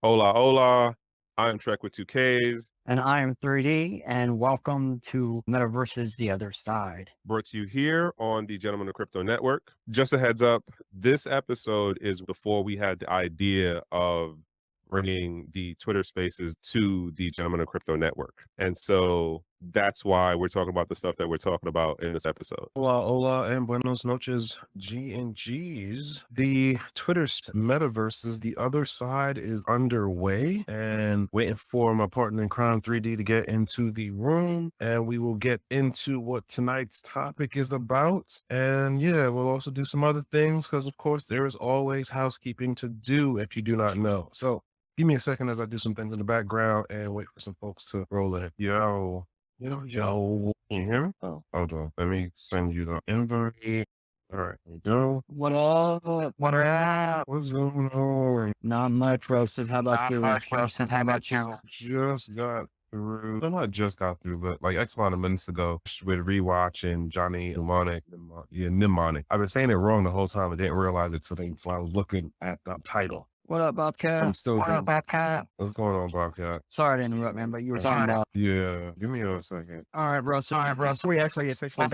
Hola, hola. I'm Trek with two Ks, And I am 3D, and welcome to Metaverses the Other Side. brought to you here on the Gentlemen of Crypto Network. Just a heads up, this episode is before we had the idea of bringing the Twitter spaces to the Gentlemen of Crypto Network. And so that's why we're talking about the stuff that we're talking about in this episode. Hola, hola, and buenos noches, G and G's. The Twitter's Metaverses, the other side is underway, and waiting for my partner in crime, 3D, to get into the room, and we will get into what tonight's topic is about. And yeah, we'll also do some other things, because of course there is always housekeeping to do if you do not know. So give me a second as I do some things in the background and wait for some folks to roll in. Yo, can you hear me? Oh, hold on. Let me send you the invite. All right, here we go. What up? What up? What's going on? Not much, Roasted. How about you? How about you? Just got through. Well, not just got through, but like X amount of minutes ago with rewatching Johnny Mnemonic. I've been saying it wrong the whole time. I didn't realize it today until I was looking at the title. What up, Bobcat? I'm still What up, Bobcat? What's going on, Bobcat? Sorry to interrupt, man, but you were talking about. Yeah, give me a second. All right, bro. So, we actually officially.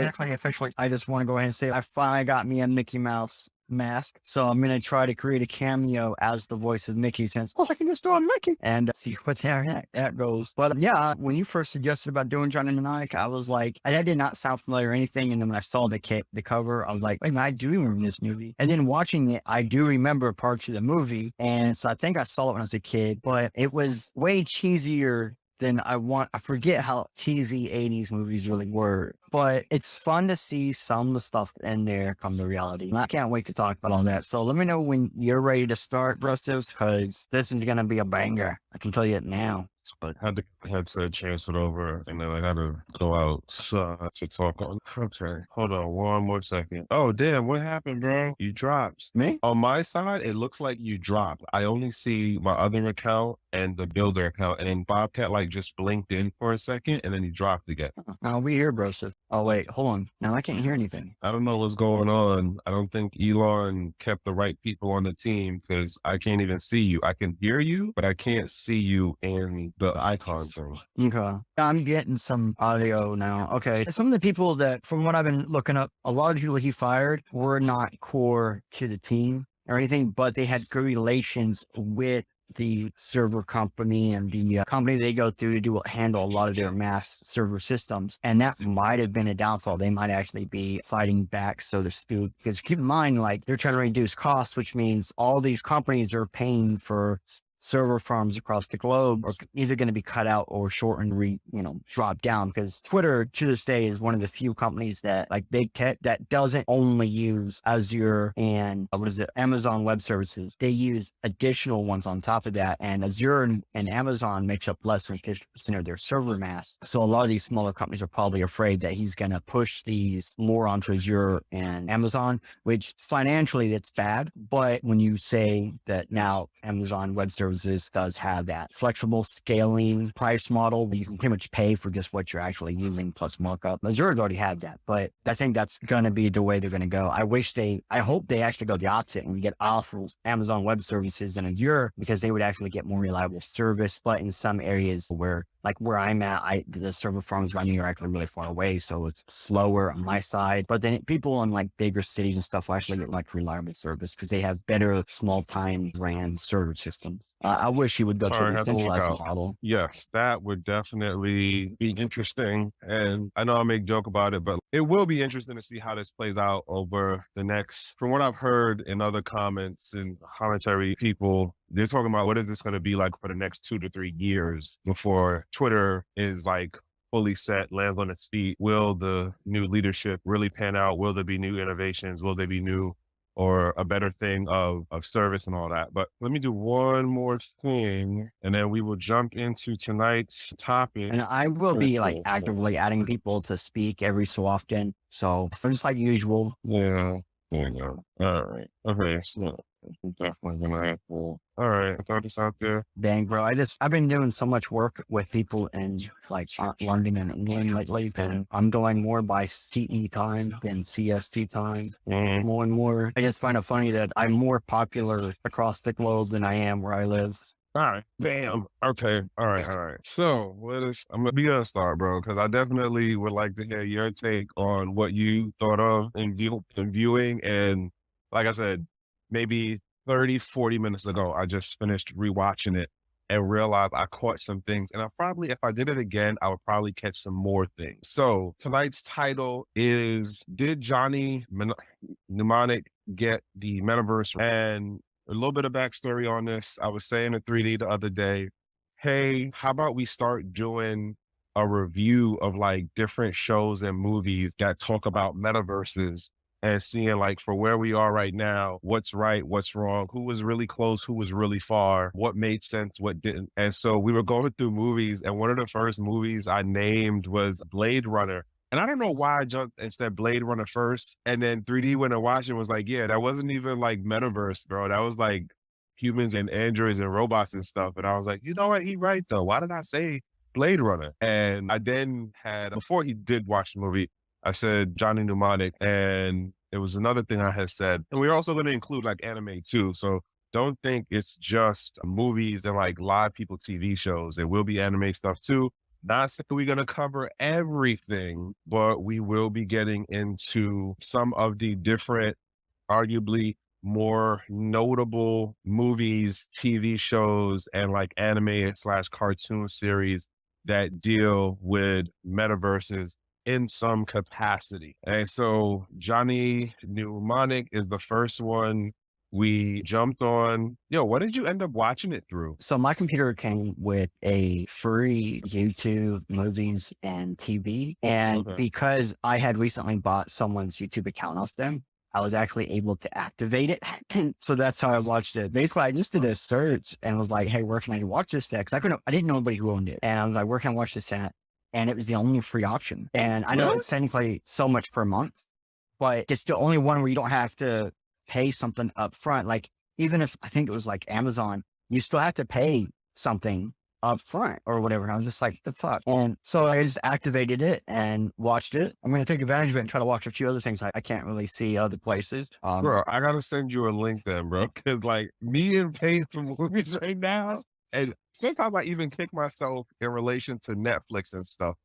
I just want to go ahead and say I finally got me a Mickey Mouse mask, so I'm gonna try to create a cameo as the voice of Mickey, since I can just draw Mickey and see what that goes. But yeah, when you first suggested about doing Johnny Mnemonic, I was like, that did not sound familiar or anything. And then when I saw the cover, I was like, wait, man, I do remember this movie. And then watching it, I do remember parts of the movie, and so I think I saw it when I was a kid, but it was way cheesier than I forget how cheesy 80s movies really were, but it's fun to see some of the stuff in there come to reality. And I can't wait to talk about all that. So let me know when you're ready to start, Brostos, because this is going to be a banger. I can tell you it now. I had the headset transferred over, and then I had to go outside to talk on. Okay, hold on one more second. Oh, damn, what happened, bro? You dropped. Me? On my side, it looks like you dropped. I only see my other account and the builder account, and then Bobcat like just blinked in for a second, and then he dropped again. I'll be here, Brostos. Oh, wait, hold on. Now I can't hear anything. I don't know what's going on. I don't think Elon kept the right people on the team, because I can't even see you. I can hear you, but I can't see you in the icon thing. Okay. I'm getting some audio now. Okay. Some of the people that, from what I've been looking up, a lot of people he fired were not core to the team or anything, but they had good relations with the server company and the company they go through to handle a lot of their mass server systems. And that might have been a downfall. They might actually be fighting back, so to speak, because keep in mind, like, they're trying to reduce costs, which means all these companies are paying for server farms across the globe are either going to be cut out or shortened, drop down, because Twitter to this day is one of the few companies that, like big tech, that doesn't only use Azure and Amazon Web Services. They use additional ones on top of that, and Azure and Amazon makes up less than 50% of their server mass. So a lot of these smaller companies are probably afraid that he's going to push these more onto Azure and Amazon, which financially that's bad. But when you say that now Amazon Web Services does have that flexible scaling price model where you can pretty much pay for just what you're actually using plus markup. Azure's already had that, but I think that's going to be the way they're going to go. I hope they actually go the opposite and get off of Amazon Web Services and Azure, because they would actually get more reliable service. But in some areas where I'm at, the server farms around me are actually really far away, so it's slower on my side. But then people in like bigger cities and stuff will actually get like reliable service because they have better small time ran server systems. I wish you would go to a centralized model. Yes, that would definitely be interesting. And I know I make joke about it, but it will be interesting to see how this plays out over the next, from what I've heard in other comments and commentary people, they're talking about what is this going to be like for the next 2 to 3 years before Twitter is like fully set, lands on its feet. Will the new leadership really pan out? Will there be new innovations? Will there be new or a better thing of service and all that? But let me do one more thing, and then we will jump into tonight's topic. And I will be like actively adding people to speak every so often. So just like usual. Yeah. There you go. All right. Okay. So I'm definitely gonna have to. All right. I throw this out there. Dang, bro. I've been doing so much work with people in like London and England lately, and I'm going more by CE time than CST time. More and more. I just find it funny that I'm more popular across the globe than I am where I live. All right. Bam. Okay. All right. All right. So I'm gonna start, bro, because I definitely would like to hear your take on what you thought of in viewing. And like I said, maybe 30, 40 minutes ago, I just finished rewatching it and realized I caught some things. And if I did it again, I would probably catch some more things. So tonight's title is, Did Johnny Mnemonic get the metaverse? And a little bit of backstory on this. I was saying to 3D the other day, hey, how about we start doing a review of like different shows and movies that talk about metaverses and seeing like for where we are right now, what's right, what's wrong, who was really close, who was really far, what made sense, what didn't. And so we were going through movies, and one of the first movies I named was Blade Runner. And I don't know why I jumped and said Blade Runner first. And then 3D went and watched and was like, yeah, that wasn't even like metaverse, bro. That was like humans and androids and robots and stuff. And I was like, you know what? He right though. Why did I say Blade Runner? And I then had, before he did watch the movie, I said Johnny Mnemonic, and it was another thing I had said. And we're also going to include like anime too. So don't think it's just movies and like live people TV shows. There will be anime stuff too. Not saying we're going to cover everything, but we will be getting into some of the different, arguably more notable movies, TV shows, and like anime/cartoon series that deal with metaverses in some capacity. And so Johnny Mnemonic is the first one we jumped on. What did you end up watching it through? So my computer came with a free YouTube movies and TV. And because I had recently bought someone's YouTube account off them, I was actually able to activate it. So that's how I watched it. Basically, I just did a search and was like, hey, where can I watch this at? Because I didn't know anybody who owned it. And I was like, where can I watch this at? And it was the only free option. And I know it's technically so much per month, but it's the only one where you don't have to pay something up front. Like, even if I think it was like Amazon, you still have to pay something up front or whatever. I was just like, the fuck. And so I just activated it and watched it. I'm going to take advantage of it and try to watch a few other things I can't really see other places. Bro, I got to send you a link then, bro. Because like me and paying for movies right now, and sometimes I even kick myself in relation to Netflix and stuff.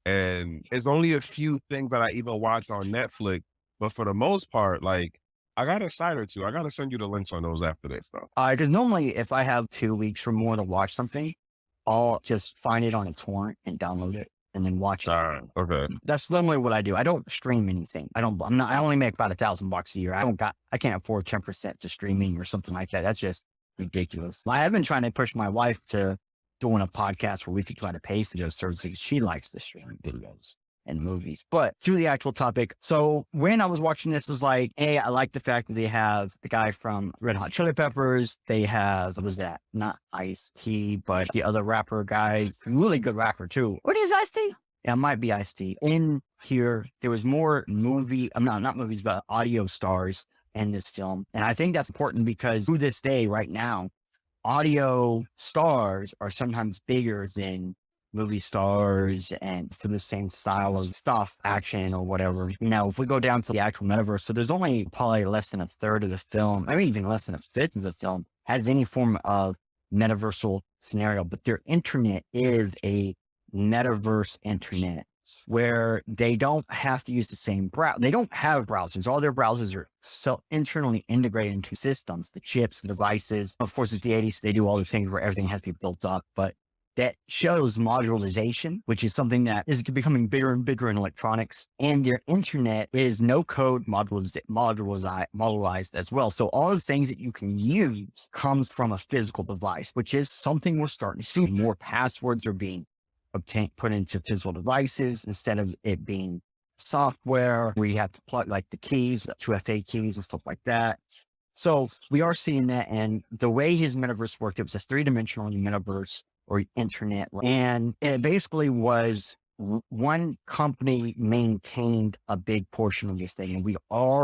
And it's only a few things that I even watch on Netflix. But for the most part, like, I got a site or two. I got to send you the links on those after this stuff. Because normally if I have 2 weeks or more to watch something, I'll just find it on a torrent and download it and then watch it. Okay. That's normally what I do. I don't stream anything. I only make about $1,000 a year. I can't afford 10% to streaming or something like that. That's just ridiculous. I have been trying to push my wife to doing a podcast where we could try to pay for those services. She likes the streaming videos and movies. But to the actual topic. So when I was watching this, it was like, hey, I like the fact that they have the guy from Red Hot Chili Peppers. They have, what was that? Not Ice-T, but the other rapper guy, really good rapper too. What is Ice-T? Yeah, it might be Ice-T. In here, there was more not movies, but audio stars in this film. And I think that's important because to this day, right now, audio stars are sometimes bigger than movie stars and for the same style of stuff, action or whatever. Now, if we go down to the actual metaverse, so there's only probably less than a third of the film, I mean, even less than a fifth of the film has any form of metaversal scenario, but their internet is a metaverse internet where they don't have to use the same browser. They don't have browsers. All their browsers are so internally integrated into systems, the chips, the devices. Of course, it's the 80s. So they do all the things where everything has to be built up, but that shows modularization, which is something that is becoming bigger and bigger in electronics. And their internet is no code modularized as well. So all the things that you can use comes from a physical device, which is something we're starting to see. More passwords are being put into physical devices instead of it being software where you have to plug like the keys, 2FA keys and stuff like that. So we are seeing that. And the way his metaverse worked, it was a 3-dimensional metaverse or internet. And it basically was one company maintained a big portion of this thing. And we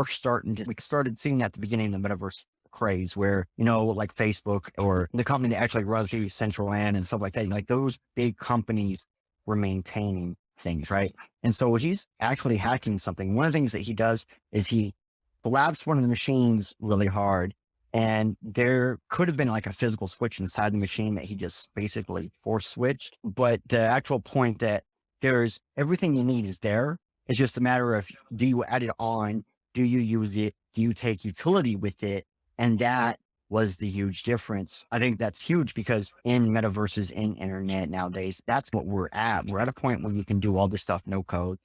started seeing that at the beginning of the metaverse craze where, like Facebook or the company that actually runs the central land and stuff like that, like those big companies were maintaining things, right? And so he's actually hacking something. One of the things that he does is he collapses one of the machines really hard And there could have been like a physical switch inside the machine that he just basically force switched. But the actual point that there's everything you need is there. It's just a matter of, do you add it on? Do you use it? Do you take utility with it? And that was the huge difference. I think that's huge because in metaverses, in internet nowadays, that's what we're at. We're at a point where you can do all this stuff, no code.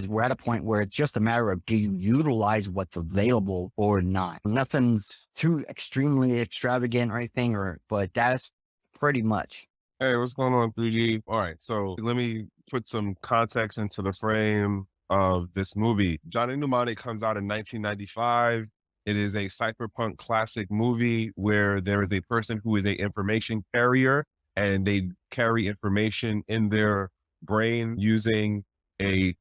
We're at a point where it's just a matter of, do you utilize what's available or not? Nothing's too extremely extravagant or anything, but that's pretty much. Hey, what's going on, 3D? All right, so let me put some context into the frame of this movie. Johnny Mnemonic comes out in 1995. It is a cypherpunk classic movie where there is a person who is an information carrier, and they carry information in their brain using a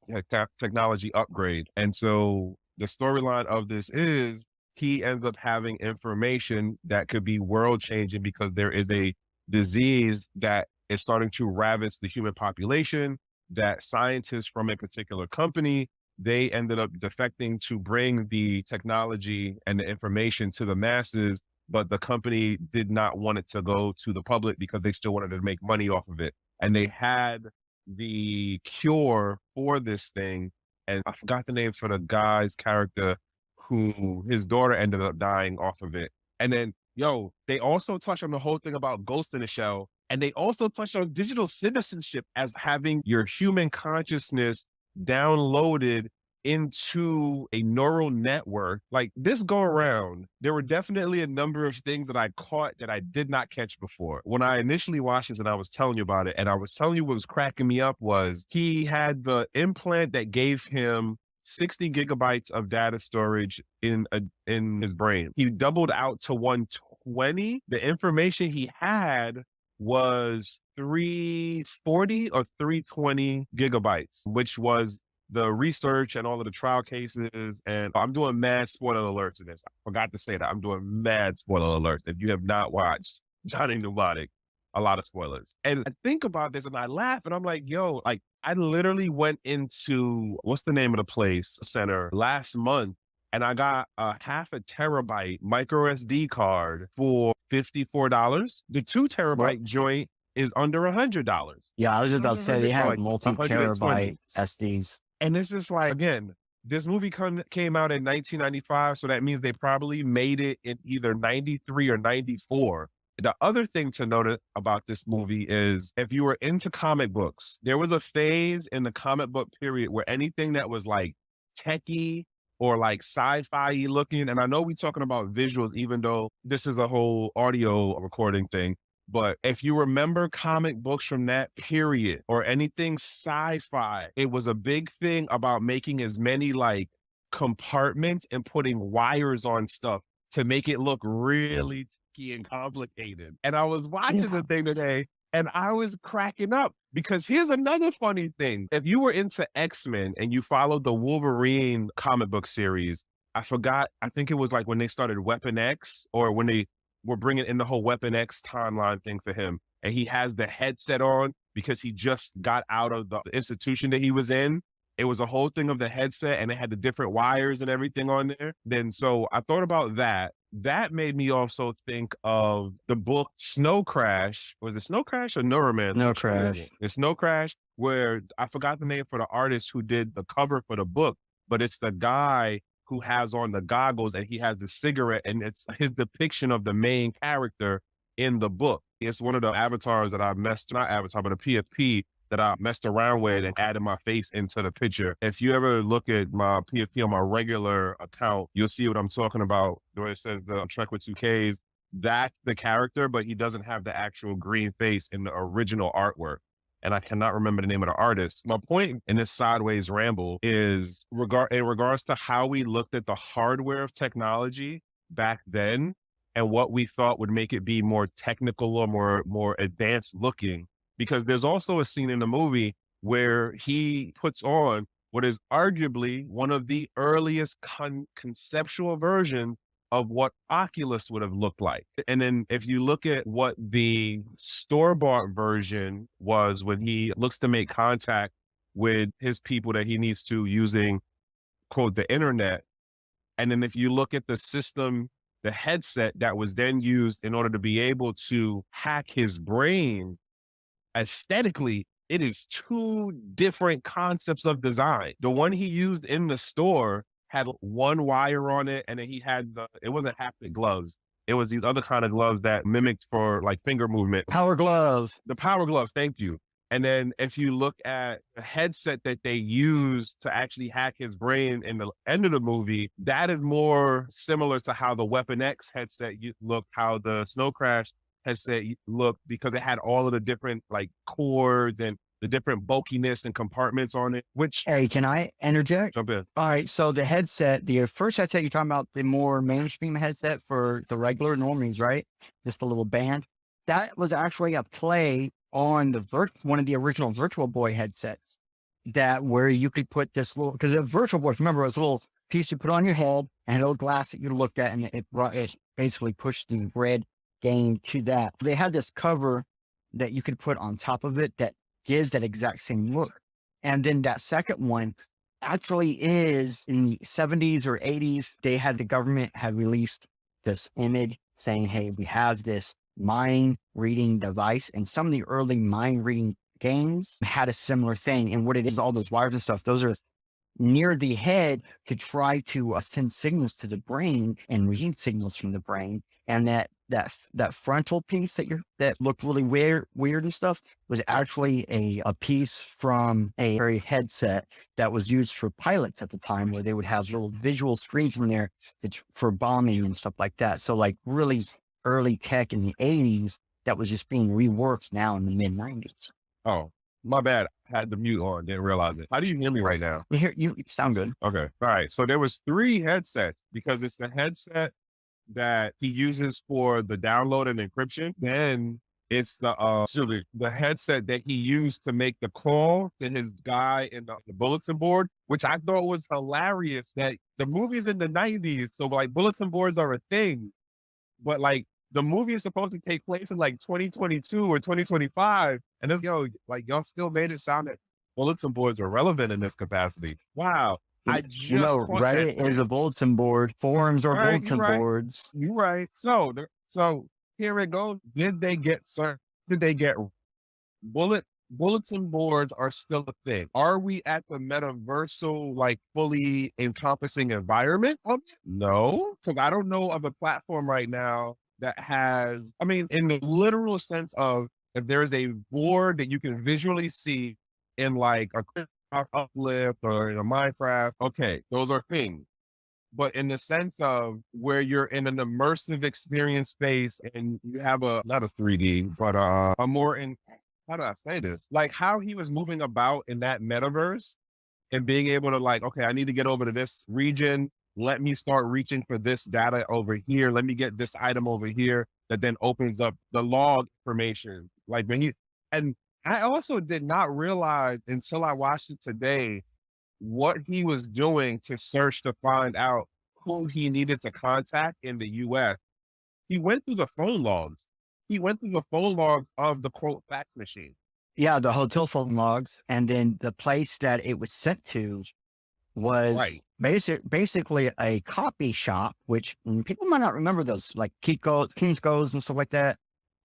technology upgrade. And so the storyline of this is he ends up having information that could be world changing because there is a disease that is starting to ravage the human population, that scientists from a particular company, they ended up defecting to bring the technology and the information to the masses, but the company did not want it to go to the public because they still wanted to make money off of it. And they had the cure for this thing, and I forgot the name for the guy's character who his daughter ended up dying off of it. And then, they also touch on the whole thing about Ghost in the Shell, and they also touch on digital citizenship as having your human consciousness downloaded into a neural network. Like this go around, there were definitely a number of things that I caught that I did not catch before. When I initially watched this and I was telling you about it, and I was telling you what was cracking me up was he had the implant that gave him 60 gigabytes of data storage in his brain. He doubled out to 120. The information he had was 340 or 320 gigabytes, which was the research and all of the trial cases. And I'm doing mad spoiler alerts in this. I forgot to say that. I'm doing mad spoiler alerts. If you have not watched Johnny Mnemonic, a lot of spoilers. And I think about this and I laugh and I'm like, I literally went into, what's the name of the place, center last month, and I got a half a terabyte micro SD card for $54. The 2 terabyte joint is under $100. Yeah, I was about to say they have like multi-terabyte SDs. And this is like, again, this movie came out in 1995, so that means they probably made it in either 93 or 94. The other thing to note about this movie is if you were into comic books, there was a phase in the comic book period where anything that was like techie or like sci-fi looking, and I know we're talking about visuals, even though this is a whole audio recording thing, but if you remember comic books from that period or anything sci-fi, it was a big thing about making as many like compartments and putting wires on stuff to make it look really techy and complicated. And I was watching the thing today and I was cracking up because here's another funny thing. If you were into X-Men and you followed the Wolverine comic book series, I think it was like when they started Weapon X or when they were bringing in the whole Weapon X timeline thing for him. And he has the headset on because he just got out of the institution that he was in. It was a whole thing of the headset and it had the different wires and everything on there. Then, so I thought about that. That made me also think of the book Snow Crash. Was it Snow Crash or Neuromancer? Snow Crash. It's Snow Crash, where I forgot the name for the artist who did the cover for the book, but it's the guy who has on the goggles and he has the cigarette and it's his depiction of the main character in the book. It's one of the avatars that I not avatar, but a PFP that I messed around with and added my face into the picture. If you ever look at my PFP on my regular account, you'll see what I'm talking about where it says the Trek with 2Ks. That's the character, but he doesn't have the actual green face in the original artwork. And I cannot remember the name of the artist. My point in this sideways ramble is in regards to how we looked at the hardware of technology back then and what we thought would make it be more technical or more advanced looking. Because there's also a scene in the movie where he puts on what is arguably one of the earliest conceptual versions of what Oculus would have looked like. And then if you look at what the store-bought version was when he looks to make contact with his people that he needs to using, quote, the internet. And then if you look at the system the headset that was then used in order to be able to hack his brain, aesthetically, it is two different concepts of design. The one he used in the store had one wire on it, and then he had it wasn't haptic gloves. It was these other kind of gloves that mimicked for like finger movement. Power gloves. The power gloves, thank you. And then if you look at the headset that they used to actually hack his brain in the end of the movie, that is more similar to how the Weapon X headset looked, how the Snow Crash headset looked, because it had all of the different like cords and the different bulkiness and compartments on it, which... Hey, can I interject? Jump in. All right. So the headset, the first headset you're talking about, the more mainstream headset for the regular normies, right? Just a little band. That was actually a play on the one of the original Virtual Boy headsets, that where you could put this little, because the Virtual Boy, remember, it was a little piece you put on your head and a little glass that you looked at, and it basically pushed the red game to that. They had this cover that you could put on top of it that gives that exact same look. And then that second one actually is in the 70s or 80s. They had, the government had released this image saying, hey, we have this mind reading device, and some of the early mind reading games had a similar thing. And what it is, all those wires and stuff, those are near the head to try to send signals to the brain and read signals from the brain. And that frontal piece that looked really weird and stuff was actually a piece from a very headset that was used for pilots at the time, where they would have little visual screens in there for bombing and stuff like that. So like really early tech in the 80s that was just being reworked now in the mid 90s. Oh, my bad. I had the mute on, didn't realize it. How do you hear me right now? You sound good. Okay. All right. So there was 3 headsets, because it's the headset that he uses for the download and encryption. Then it's the headset that he used to make the call to his guy in the bulletin board, which I thought was hilarious, that the movie's in the 90s. So like bulletin boards are a thing, but like the movie is supposed to take place in like 2022 or 2025. And it's, y'all still made it sound that bulletin boards are relevant in this capacity. Wow. I just Reddit is a bulletin board. Forums are bulletin boards. You're right. So here it goes. Did they get bulletin boards are still a thing? Are we at the metaversal, like fully encompassing environment? No, because I don't know of a platform right now that has, I mean, in the literal sense of, if there is a board that you can visually see in like a Uplift or in a Minecraft, okay, those are things. But in the sense of where you're in an immersive experience space and you have not a 3D, but a more in, how do I say this? Like how he was moving about in that metaverse and being able to like, okay, I need to get over to this region. Let me start reaching for this data over here. Let me get this item over here that then opens up the log information. Like and I also did not realize until I watched it today what he was doing to search to find out who he needed to contact in the US. He went through the phone logs. He went through the phone logs of the quote fax machine. Yeah, the hotel phone logs. And then the place that it was sent to was basically a copy shop, which people might not remember those, like Kinko's and stuff like that.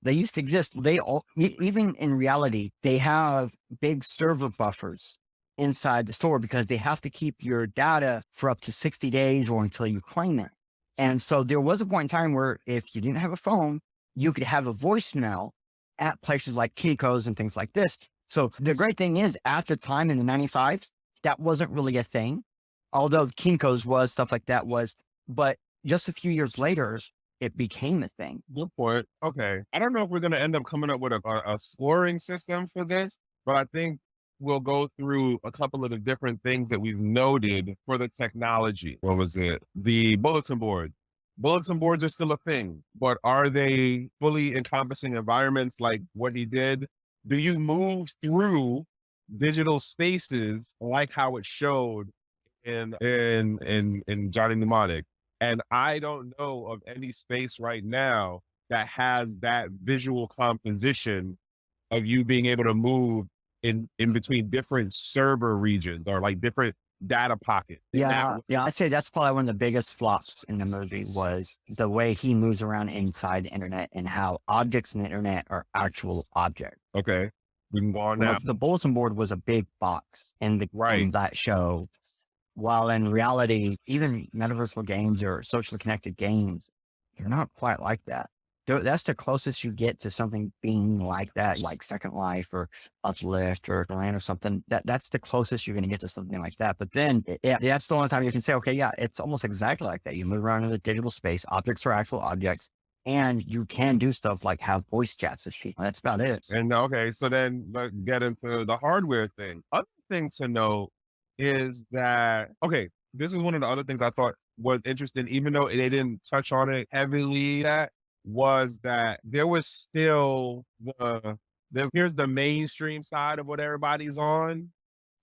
They used to exist. They all, even in reality, they have big server buffers inside the store because they have to keep your data for up to 60 days or until you claim it. And so there was a point in time where if you didn't have a phone, you could have a voicemail at places like Kinko's and things like this. So the great thing is, at the time in the 95s, that wasn't really a thing. Although Kinko's was, stuff like that was, but just a few years later, it became a thing. Good point. Okay. I don't know if we're going to end up coming up with a scoring system for this, but I think we'll go through a couple of the different things that we've noted for the technology. What was it? The bulletin board. Bulletin boards are still a thing, but are they fully encompassing environments like what he did? Do you move through digital spaces like how it showed in Johnny Mnemonic? And I don't know of any space right now that has that visual composition of you being able to move in between different server regions or like different data pocket. And Yeah, yeah, I'd say that's probably one of the biggest flops in the movie was the way he moves around inside the internet and how objects in the internet are actual objects. okay, we can go on now. The bulletin board was a big box in Right. that show, while in reality, even metaversal games or socially connected games, they're not quite like that. That's the closest you get to something being like that, like Second Life or Uplift or Land or something. That's the closest you're going to get to something like that. But then, yeah, that's the only time you can say, okay, yeah, it's almost exactly like that. You move around in the digital space, objects are actual objects, and you can do stuff like have voice chats with people. That's about it. And okay, so then let's get into the hardware thing. Other thing to note is that, okay, this is one of the other things I thought was interesting, even though they didn't touch on it heavily, that was that there was still here's the mainstream side of what everybody's on.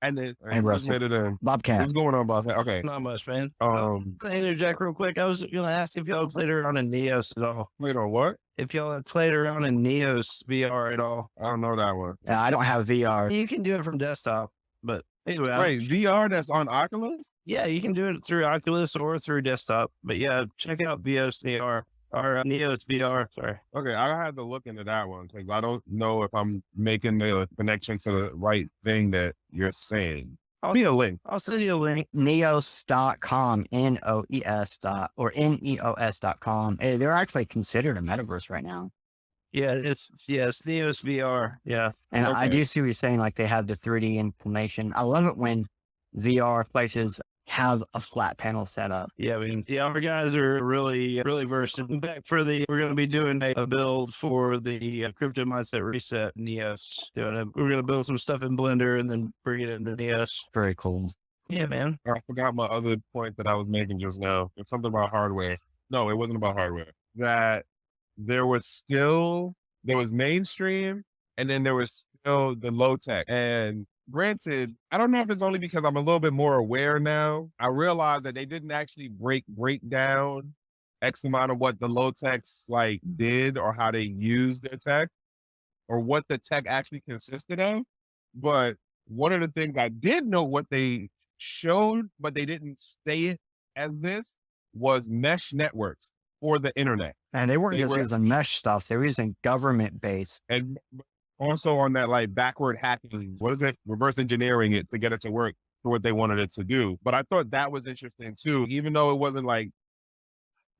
And then Hey, Russell. Bobcat. What's going on, Bobcat? Okay. Not much, man. Interject real quick. I was going to ask if y'all played around in NEOS at all. Played on what? If y'all had played around in NEOS VR at all. I don't know that one. Yeah, I don't have VR. You can do it from desktop, but anyway. Wait, VR that's on Oculus? Yeah, you can do it through Oculus or through desktop. But yeah, check out VOS VR or NEOS VR. Sorry. Okay, I had to look into that one because I don't know if I'm making the connection to the right thing that you're saying. I'll be a link. I'll send you a link. Neos.com, N-O-E-S or Neos.com. Hey, they're actually considered a metaverse right now. Yeah, it's NEOS VR. Yeah. And Okay. I do see what you're saying, like they have the 3D information. I love it when VR places have a flat panel set up. Yeah, I mean, the our guys are really versed. In fact, we're going to be doing a build for the crypto mindset reset NEOS. We're going to build some stuff in Blender and then bring it into NEOS. Very cool. Yeah, man. I forgot my other point that I was making just now. It's something about hardware. No, it wasn't about hardware. That there was mainstream and then there was still the low tech. And granted, I don't know if it's only because I'm a little bit more aware now. I realized that they didn't actually break down X amount of what the low techs like did or how they used their tech or what the tech actually consisted of. But one of the things I did know what they showed, but they didn't say it as this, was mesh networks for the internet. And they weren't just using mesh stuff. They were using government based. And also on that like backward hacking, what is it? Reverse engineering it to get it to work for what they wanted it to do. But I thought that was interesting too, even though it wasn't like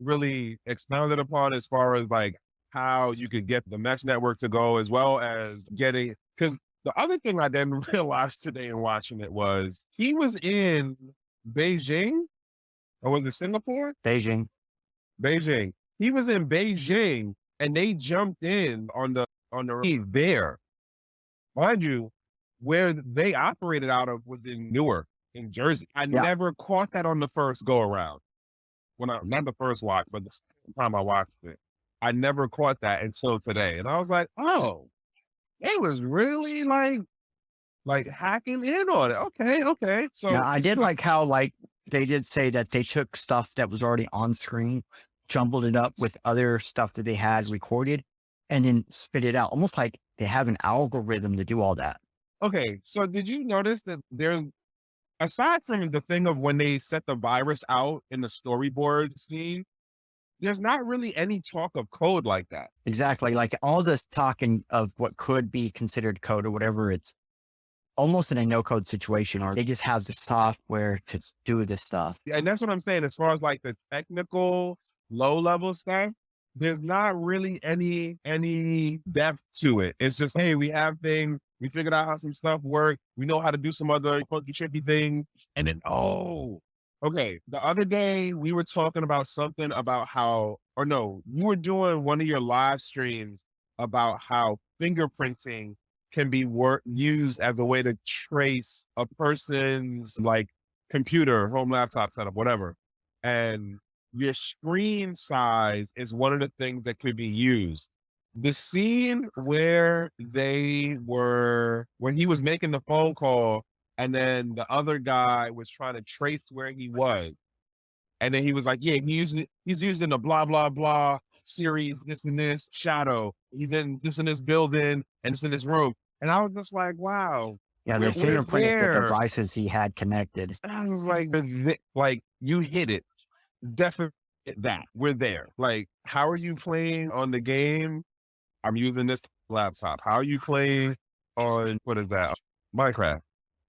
really expounded upon as far as like how you could get the mesh network to go, as well as getting, because the other thing I didn't realize today in watching it was he was in Beijing, or was it Singapore? Beijing. He was in Beijing and they jumped in on the there. Mind you, where they operated out of was in Newark, in Jersey. I never caught that on the first go around. Not the first watch, but the second time I watched it. I never caught that until today. And I was like, oh, it was really like hacking in on it. Okay. So now, I did like how like they did say that they took stuff that was already on screen, jumbled it up with other stuff that they had recorded, and then spit it out. Almost like they have an algorithm to do all that. Okay, so did you notice that there's, aside from the thing of when they set the virus out in the storyboard scene, there's not really any talk of code like that. Exactly. Like all this talking of what could be considered code or whatever, it's almost in a no code situation, or they just have the software to do this stuff. And that's what I'm saying. As far as like the technical low level stuff, there's not really any depth to it. It's just, hey, we have things, we figured out how some stuff work. We know how to do some other funky, tricky things. And then, okay. The other day we were talking about something about you were doing one of your live streams about how fingerprinting can be used as a way to trace a person's like computer, home laptop setup, whatever. And your screen size is one of the things that could be used. The scene where when he was making the phone call and then the other guy was trying to trace where he was. And then he was like, yeah, he's using the blah, blah, blah series, this and this shadow. He's in this in this building and this in this room. And I was just like, wow, Yeah, they We're fingerprinted the there. devices he had connected. I was like you hit it. Definitely that. We're there. Like, how are you playing on the game? I'm using this laptop. How are you playing on, what is that? Minecraft.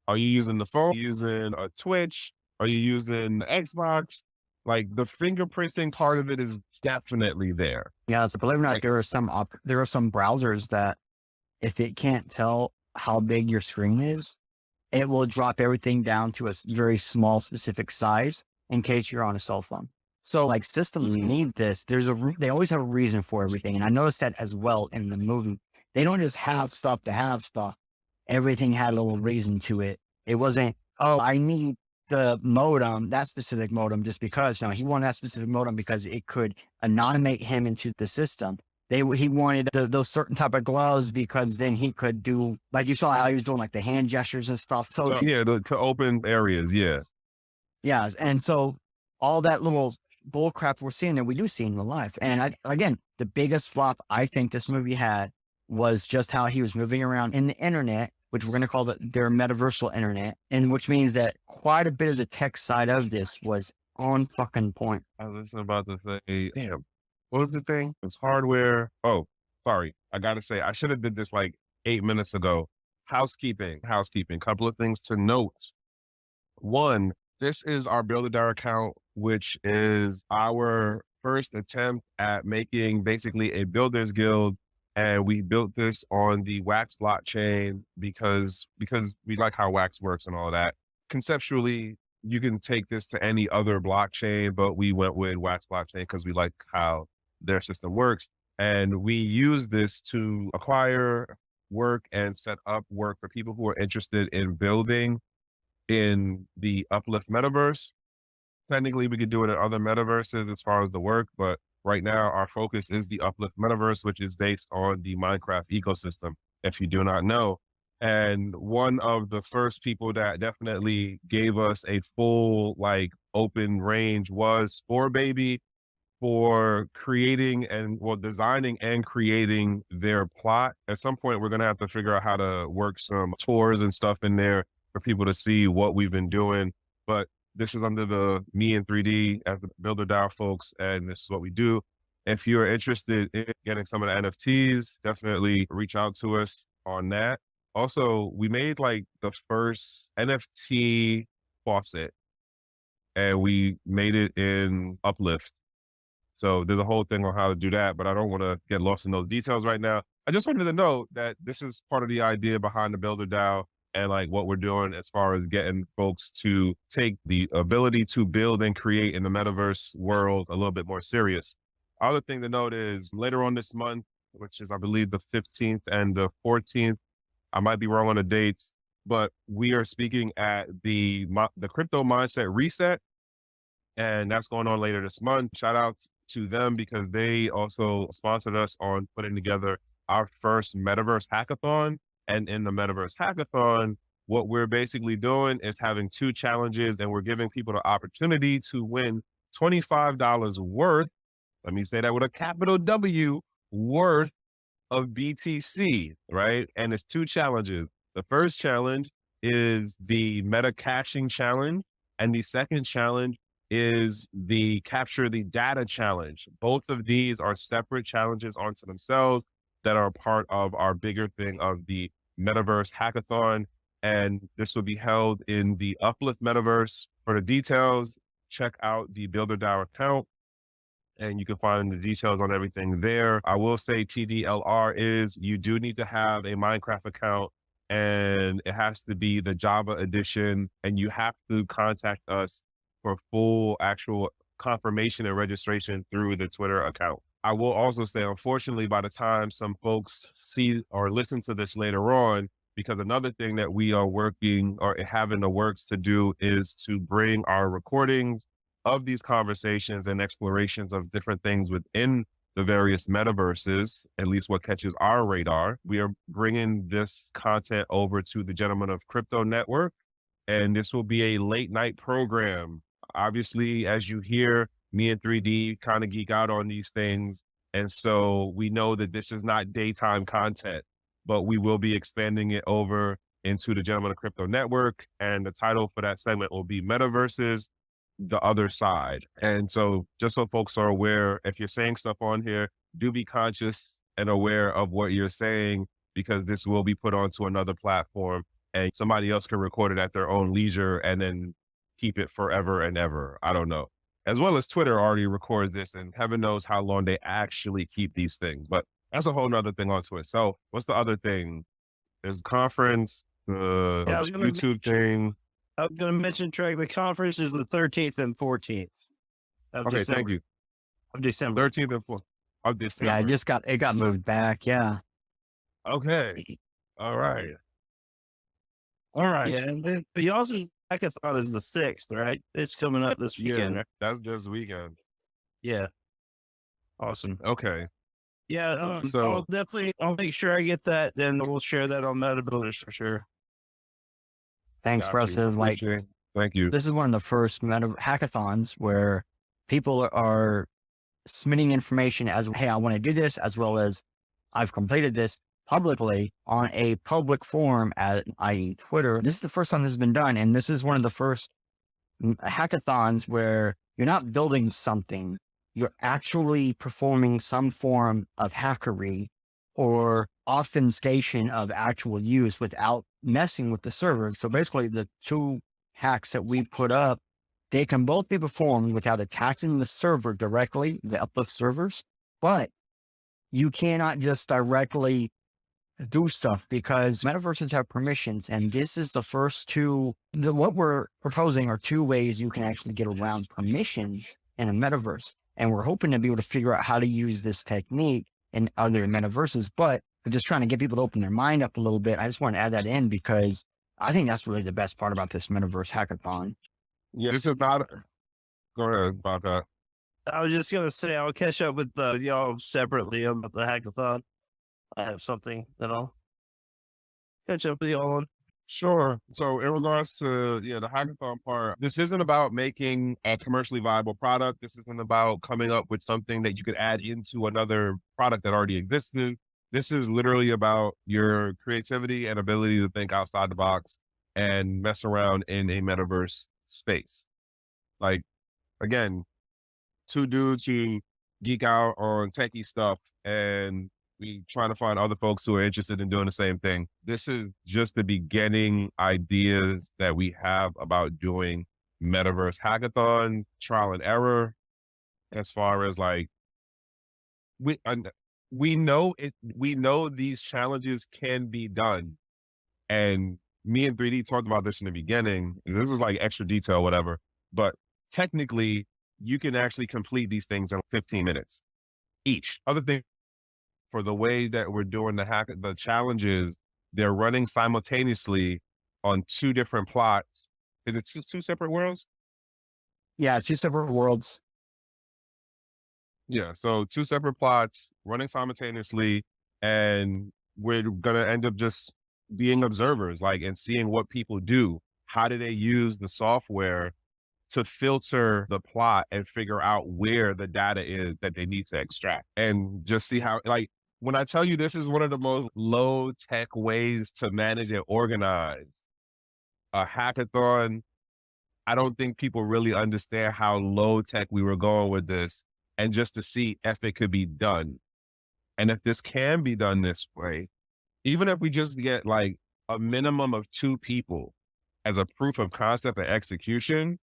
Are you using the phone? Are you using a Twitch? Are you using the Xbox? Like, the fingerprinting part of it is definitely there. Yeah, so believe it or not, Like- there are some browsers that if it can't tell how big your screen is, it will drop everything down to a very small specific size in case you're on a cell phone. So like systems need this. They always have a reason for everything. And I noticed that as well in the movie. They don't just have stuff to have stuff. Everything had a little reason to it. It wasn't, oh, I need the modem, that specific modem, just because. No, he wanted that specific modem because it could anonymate him into the system. He wanted those certain type of gloves because then he could do, like you saw how he was doing like the hand gestures and stuff. So yeah, to open areas. Yeah. yeah. And so all that little bull crap we're seeing that we do see in real life. And again, the biggest flop I think this movie had was just how he was moving around in the internet, which we're going to call their metaversal internet. And which means that quite a bit of the tech side of this was on fucking point. I was just about to say, damn, what was the thing? It's hardware. Oh, sorry. I got to say, I should have did this like 8 minutes ago. Housekeeping. Couple of things to note. One, this is our Build-A-DAO account, which is our first attempt at making basically a builders guild. And we built this on the Wax blockchain because we like how Wax works and all that. Conceptually, you can take this to any other blockchain, but we went with Wax blockchain because we like how their system works. And we use this to acquire work and set up work for people who are interested in building in the Uplift metaverse. Technically, we could do it in other metaverses as far as the work, but right now our focus is the Uplift metaverse, which is based on the Minecraft ecosystem, if you do not know. And one of the first people that definitely gave us a full, like, open range was Baby for creating designing and creating their plot. At some point, we're going to have to figure out how to work some tours and stuff in there for people to see what we've been doing. But this is under the Me in 3D as the Build-A-DAO folks, and this is what we do. If you're interested in getting some of the NFTs, definitely reach out to us on that. Also, we made like the first NFT faucet, and we made it in Uplift. So there's a whole thing on how to do that, but I don't want to get lost in those details right now. I just wanted to note that this is part of the idea behind the Build-A-DAO and like what we're doing as far as getting folks to take the ability to build and create in the metaverse world a little bit more serious. Other thing to note is later on this month, which is I believe the 15th and the 14th, I might be wrong on the dates, but we are speaking at the Crypto Mindset Reset, and that's going on later this month. Shout out to them because they also sponsored us on putting together our first Metaverse Hackathon. And in the Metaverse Hackathon, what we're basically doing is having 2 challenges, and we're giving people the opportunity to win $25 worth, let me say that with a capital W, worth of BTC, right? And it's 2 challenges. The first challenge is the meta caching challenge, and the second challenge is the capture the data challenge. Both of these are separate challenges onto themselves that are part of our bigger thing of the Metaverse Hackathon. And this will be held in the Uplift Metaverse. For the details, check out the Build-A-DAO account, and you can find the details on everything there. I will say TDLR is you do need to have a Minecraft account, and it has to be the Java edition, and you have to contact us for full actual confirmation and registration through the Twitter account. I will also say, unfortunately, by the time some folks see or listen to this later on, because another thing that we are working or have in the works to do is to bring our recordings of these conversations and explorations of different things within the various metaverses, at least what catches our radar. We are bringing this content over to the Gentlemen of Crypto Network, and this will be a late night program. Obviously, as you hear, me and 3D kind of geek out on these things. And so we know that this is not daytime content, but we will be expanding it over into the Gentleman of Crypto Network. And the title for that segment will be Metaverses, the Other Side. And so just so folks are aware, if you're saying stuff on here, do be conscious and aware of what you're saying, because this will be put onto another platform and somebody else can record it at their own leisure and then keep it forever and ever. I don't know. As well as Twitter already records this, and heaven knows how long they actually keep these things. But that's a whole nother thing onto it. So what's the other thing? There's a conference, the YouTube thing. I was going to mention, Trey, the conference is the 13th and 14th. Okay, thank you. Of December. 13th and 14th of December. Yeah, it got moved back. Yeah. Okay. All right. All right. Yeah, and then the Aussie hackathon is the 6th, right? It's coming up this weekend, right? That's this weekend. Yeah. Awesome. Okay. Yeah, So I'll make sure I get that, then we'll share that on MetaBuilders for sure. Thanks, Progressive. Like, thank you. this is one of the first hackathons where people are submitting information as, hey, I want to do this, as well as I've completed this publicly on a public forum at i.e. Twitter. This is the first time this has been done. And this is one of the first hackathons where you're not building something, you're actually performing some form of hackery or obfuscation of actual use without messing with the server. So basically the two hacks that we put up, they can both be performed without attacking the server directly, the uplift servers, but you cannot just directly do stuff because metaverses have permissions. And this is the first two, what we're proposing are two ways you can actually get around permissions in a metaverse. And we're hoping to be able to figure out how to use this technique in other metaverses, but we're just trying to get people to open their mind up a little bit. I just want to add that in because I think that's really the best part about this metaverse hackathon. Yeah, this is not, go ahead about that. I was just going to say, I'll catch up with y'all separately about the hackathon. I have something that I'll catch up with y'all on. Sure. So in regards to, the hackathon part, this isn't about making a commercially viable product. This isn't about coming up with something that you could add into another product that already existed. This is literally about your creativity and ability to think outside the box and mess around in a metaverse space. Like, again, two dudes who geek out on techie stuff, and we trying to find other folks who are interested in doing the same thing. This is just the beginning ideas that we have about doing metaverse hackathon, trial and error, as far as like, we know these challenges can be done. And me and 3D talked about this in the beginning. And this is like extra detail, whatever, but technically you can actually complete these things in 15 minutes each. Other thing, for the way that we're doing the challenges, they're running simultaneously on two different plots. Is it two separate worlds? Yeah, two separate worlds. Yeah, so two separate plots running simultaneously, and we're gonna end up just being observers, like, and seeing what people do. How do they use the software to filter the plot and figure out where the data is that they need to extract, and just see how, like, when I tell you this is one of the most low tech ways to manage and organize a hackathon, I don't think people really understand how low tech we were going with this, and just to see if it could be done. And if this can be done this way, even if we just get like a minimum of 2 people as a proof of concept and execution,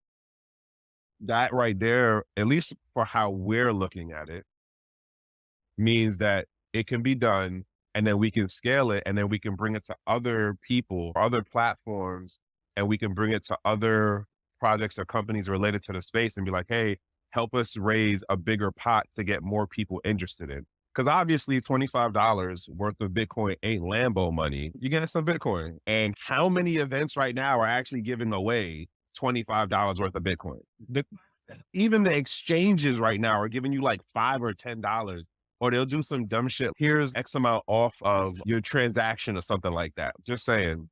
that right there, at least for how we're looking at it, means that it can be done, and then we can scale it, and then we can bring it to other people, other platforms, and we can bring it to other projects or companies related to the space and be like, hey, help us raise a bigger pot to get more people interested in. Because obviously $25 worth of Bitcoin ain't Lambo money. You get some Bitcoin. And how many events right now are actually giving away $25 worth of Bitcoin? Even the exchanges right now are giving you like $5 or $10, or they'll do some dumb shit. Here's X amount off of your transaction or something like that. Just saying.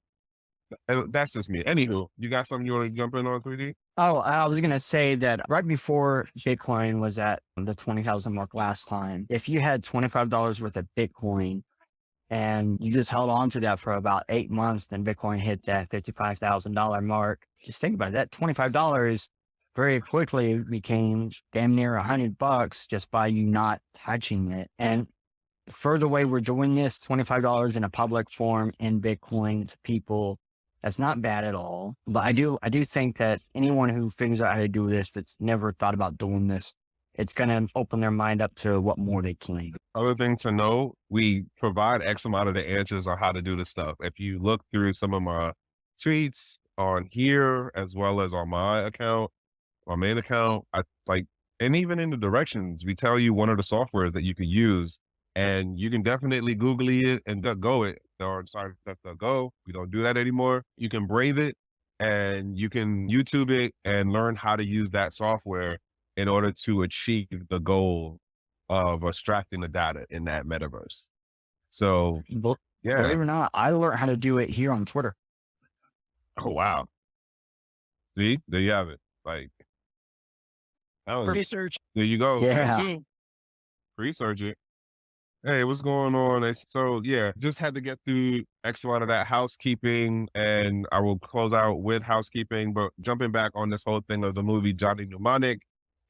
That's just me. Anywho, you got something you want to jump in on, 3D? Oh, I was going to say that right before Bitcoin was at the 20,000 mark last time, if you had $25 worth of Bitcoin And you just held on to that for about 8 months. Then Bitcoin hit that $55,000 mark. Just think about it. That $25 very quickly became damn near $100 just by you not touching it. And the further way we're doing this, $25 in a public form in Bitcoin to people, that's not bad at all. But I do think that anyone who figures out how to do this, that's never thought about doing this, it's going to open their mind up to what more they can. Other thing to know, we provide X amount of the answers on how to do this stuff. If you look through some of my tweets on here, as well as on my account, my main account, and even in the directions, we tell you one of the softwares that you can use, and you can definitely Google it and go it. Or sorry, go. We don't do that anymore. You can Brave it and you can YouTube it and learn how to use that software in order to achieve the goal of extracting the data in that metaverse. So, Believe it yeah. or not, I learned how to do it here on Twitter. Oh, wow. See, there you have it. Like, Research. there you go. Yeah. Research it. Hey, what's going on? So yeah, just had to get through X amount of that housekeeping, and I will close out with housekeeping, but jumping back on this whole thing of the movie Johnny Mnemonic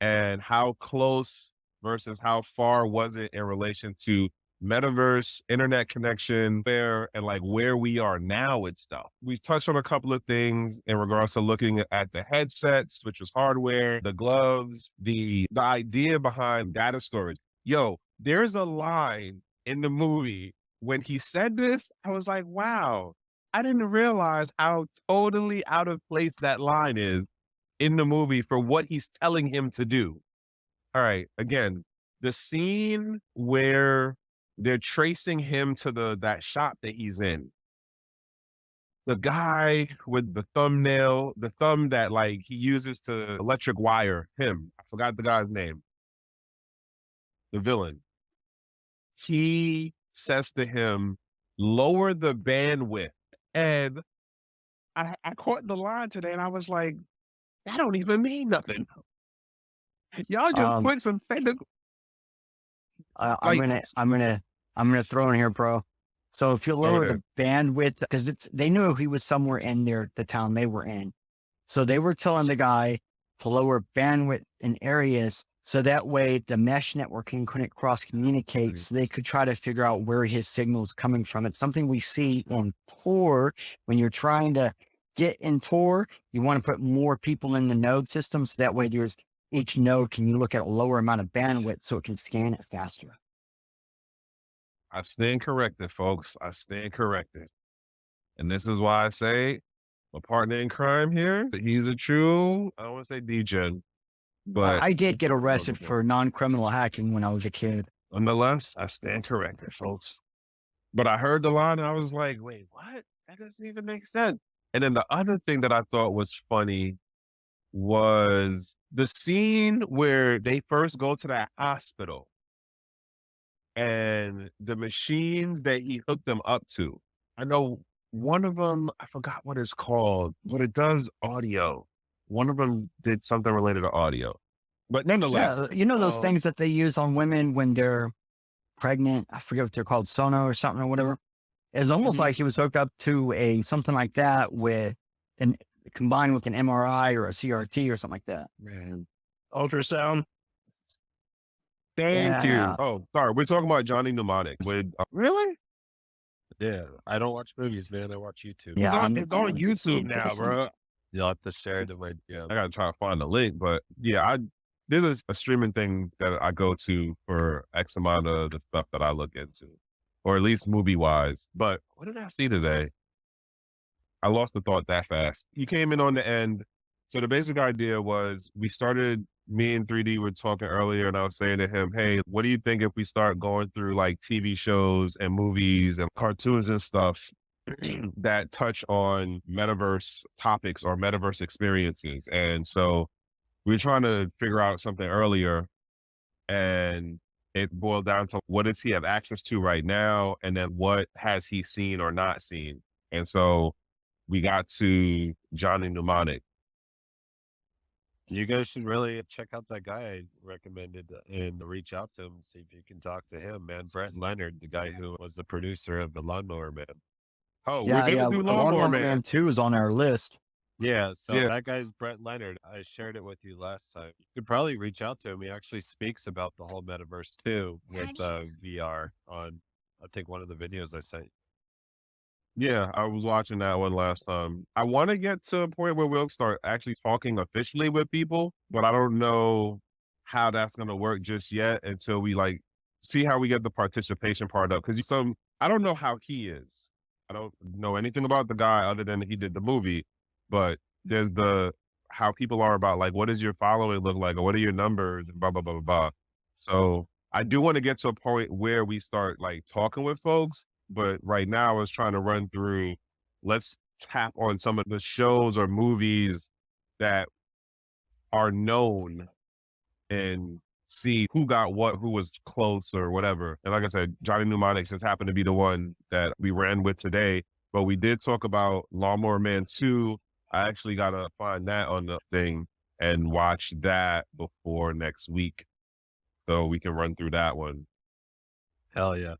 and how close versus how far was it in relation to metaverse, internet connection there, and like where we are now with stuff. We touched on a couple of things in regards to looking at the headsets, which was hardware, the gloves, the idea behind data storage. Yo, there's a line in the movie when he said this, I was like, wow, I didn't realize how totally out of place that line is in the movie for what he's telling him to do. All right, again, the scene where they're tracing him to that shop that he's in. The guy with the thumbnail, the thumb that like he uses to electric wire him. I forgot the guy's name. The villain. He says to him, lower the bandwidth. And I caught the line today and I was like, that don't even mean nothing. Y'all just put some technical. I'm gonna throw in here, bro. So if you lower the bandwidth, because they knew he was somewhere in the town they were in. So they were telling the guy to lower bandwidth in areas so that way the mesh networking couldn't cross communicate. So they could try to figure out where his signal is coming from. It's something we see on Tor when you're trying to get in Tor. You want to put more people in the node system. So that way each node can you look at a lower amount of bandwidth so it can scan it faster. I stand corrected, folks. I stand corrected. And this is why I say my partner in crime here, he's a true, I don't want to say degen, but I did get arrested for non-criminal hacking when I was a kid. Nonetheless, I stand corrected, folks. But I heard the line and I was like, wait, what? That doesn't even make sense. And then the other thing that I thought was funny was the scene where they first go to that hospital and the machines that he hooked them up to. I know one of them, I forgot what it's called, but it does audio. One of them did something related to audio. But nonetheless. Yeah, you know those things that they use on women when they're pregnant? I forget what they're called, sono or something or whatever. It's almost like he was hooked up to something like that combined with an MRI or a CRT or something like that. Man. Ultrasound. Thank you. Oh, sorry. We're talking about Johnny Mnemonic. Really? Yeah, I don't watch movies, man. I watch YouTube. Yeah, It's on YouTube now, bro. You'll have to share it in my DM. I gotta try to find the link, but yeah, there's a streaming thing that I go to for X amount of the stuff that I look into, or at least movie wise. But what did I see today? I lost the thought that fast. He came in on the end. So the basic idea was me and 3D were talking earlier and I was saying to him, hey, what do you think if we start going through like TV shows and movies and cartoons and stuff that touch on metaverse topics or metaverse experiences? And so we were trying to figure out something earlier and it boiled down to what does he have access to right now? And then what has he seen or not seen? And so we got to Johnny Mnemonic. You guys should really check out that guy I recommended and reach out to him and see if you can talk to him, man. Brett Leonard, the guy who was the producer of the Lawnmower Man. Oh, we're Yeah, gonna yeah. do Lawnmower Lawnmower Man Man. 2 is on our list. Yeah, so Yeah. that guy's Brett Leonard. I shared it with you last time. You could probably reach out to him. He actually speaks about the whole metaverse too with VR on, I think, one of the videos I sent. Yeah, I was watching that one last time. I want to get to a point where we'll start actually talking officially with people, but I don't know how that's going to work just yet until we like see how we get the participation part up. Because I don't know how he is. I don't know anything about the guy other than he did the movie, but there's how people are about like, what does your following look like? Or what are your numbers? And blah, blah, blah, blah, blah. So I do want to get to a point where we start like talking with folks. But right now I was trying to run through, let's tap on some of the shows or movies that are known and see who got what, who was close or whatever. And like I said, Johnny Mnemonics just happened to be the one that we ran with today, but we did talk about Lawnmower Man 2. I actually got to find that on the thing and watch that before next week so we can run through that one. Hell yeah.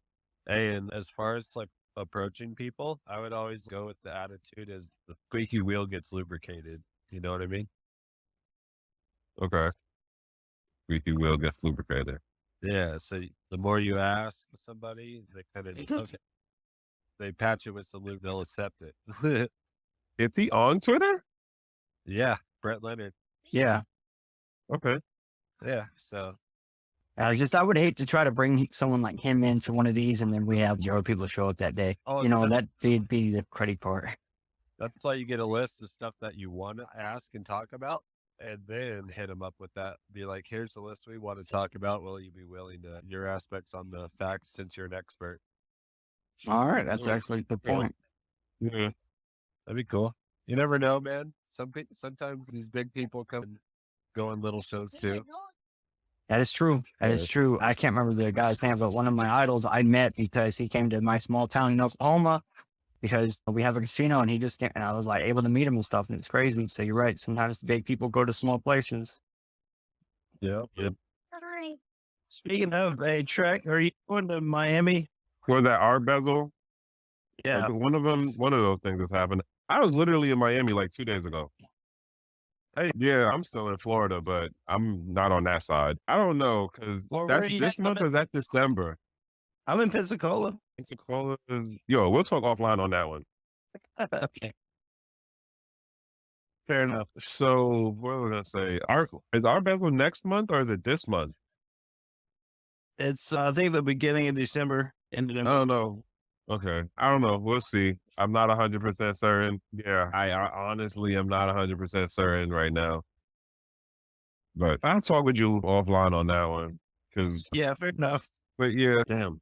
And as far as like approaching people, I would always go with the attitude as the squeaky wheel gets lubricated. You know what I mean? Okay. Squeaky wheel gets lubricated. Yeah. So the more you ask somebody, they kind of, okay, they patch it with some lube, they'll accept it. Is he on Twitter? Yeah. Brett Leonard. Yeah. Okay. Yeah. So I would hate to try to bring someone like him into one of these and then we have 0 people show up that day. Oh, You know, that'd be the credit part. that's why you get a list of stuff that you want to ask and talk about, and then hit them up with that. Be like, here's the list we want to talk about. Will you be willing to your aspects on the facts since you're an expert? All right. That's actually a good point. Yeah. That'd be cool. You never know, man. Sometimes these big people come and go on little shows too. That is true. That is true. I can't remember the guy's name, but one of my idols I met because he came to my small town in Oklahoma because we have a casino and he just came and I was like able to meet him and stuff. And it's crazy. So you're right. Sometimes big people go to small places. Yeah. Yep. Speaking of a track, are you going to Miami? For that art bezel. Yeah. Like, one of those things has happened. I was literally in Miami like 2 days ago. Hey, yeah, I'm still in Florida, but I'm not on that side. I don't know because Well, where that's are you this at? month or is that December? I'm in Pensacola. Pensacola yo, we'll talk offline on that one. Okay. Fair enough. So what was I gonna say? Is our bezel next month or is it this month? It's, I think, the beginning of December. I don't know. Okay, I don't know. We'll see. I'm not 100% certain. Yeah, I honestly am not 100% certain right now. But I'll talk with you offline on that one. Cause, Yeah, fair enough. but yeah, damn.